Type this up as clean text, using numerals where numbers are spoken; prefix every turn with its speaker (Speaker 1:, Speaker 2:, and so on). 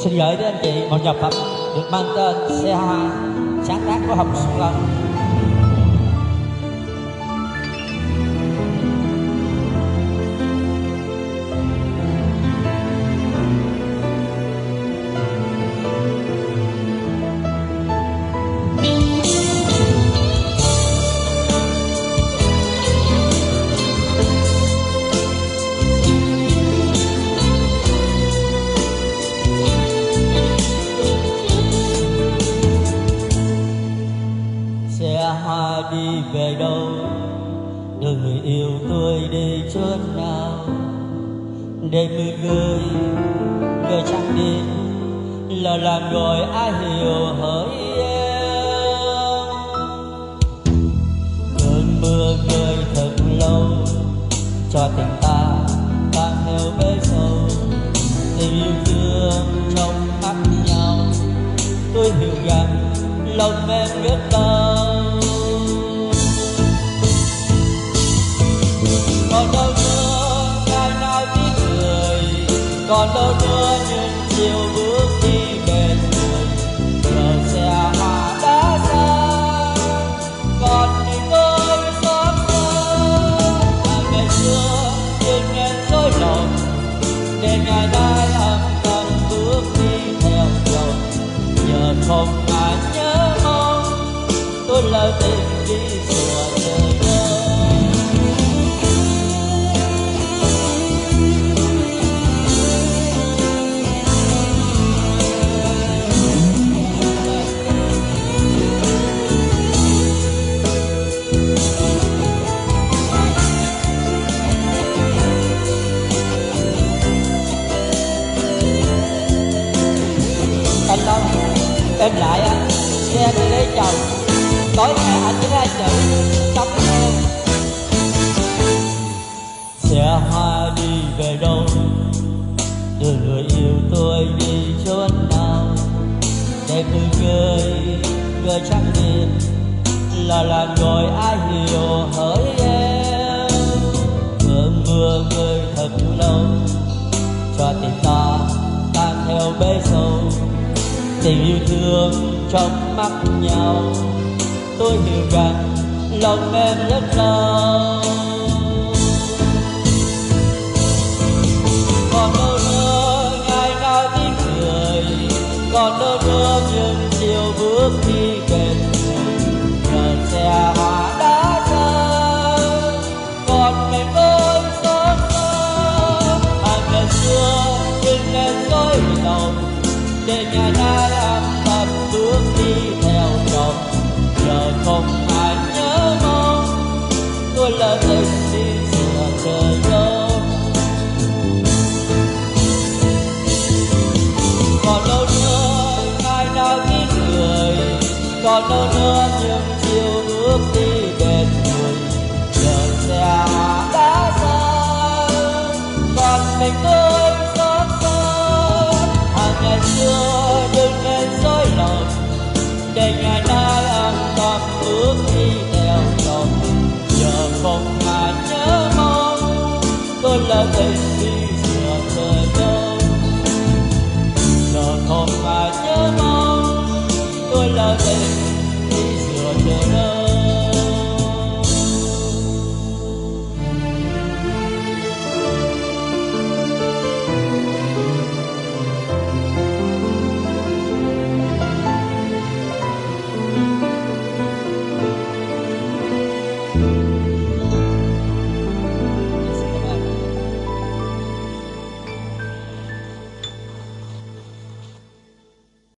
Speaker 1: Xin gửi đến anh chị một nhạc phẩm được mang tên Xe Hoa, sáng tác của Hồng Xuân Lâm. Xe hoa đi về đâu, đưa người yêu tôi đi chốn nào, để mưa rơi trắng đêm là làm gọi ai hiểu hỡi em. Cơn mưa rơi thật lâu cho tình ta tan theo bể sâu, tình yêu thương trong mắt nhau. Tôi hiểu rằng lòng em rất đau. Còn đâu nữa ngày nào tiếng cười, còn đâu nữa những chiều bước đi bên người. Giờ xe hoa đã xa, còn thì tôi xót xa. Ngày xưa nhưng em dối lòng, để ngày nay âm thầm bước đi theo chồng. Giờ không ai nhớ mong, tôi lỡ tình đi sửa đời ơi. Anh Long, em lại á, xe đi lấy chồng. Tối ngày anh với hai chữ sống em. Xe hoa đi về đâu, đưa người yêu tôi đi chốn nào, để mưa rơi trắng đêm là làm gọi ai hiểu hỡi em. Cơn mưa rơi thật lâu cho tình ta tan theo bể sâu, tình yêu thương trong mắt nhau. Tôi hiểu rằng lòng em rất đau. Còn đâu nữa ngày nào tiếng cười, còn đâu nữa những chiều bước đi bên người. Giờ xe hoa đã xa, còn mình tôi xót xa. Ngày xưa nhưng em dối lòng, để ngày nay âm thầm bước đi theo chồng. Giờ không ai nhớ mong, tôi lỡ tình đi sửa trời đâu. Còn đâu nữa ngày nào tiếng cười, còn đâu nữa những chiều bước đi bên người. Giờ xe hoa đã xa, còn mình tôi xót xa. Ngày xưa đừng nên dối lòng, để ngày nay âm thầm bước đi theo chồng. Giờ không ai nhớ mong, tôi lỡ tình đi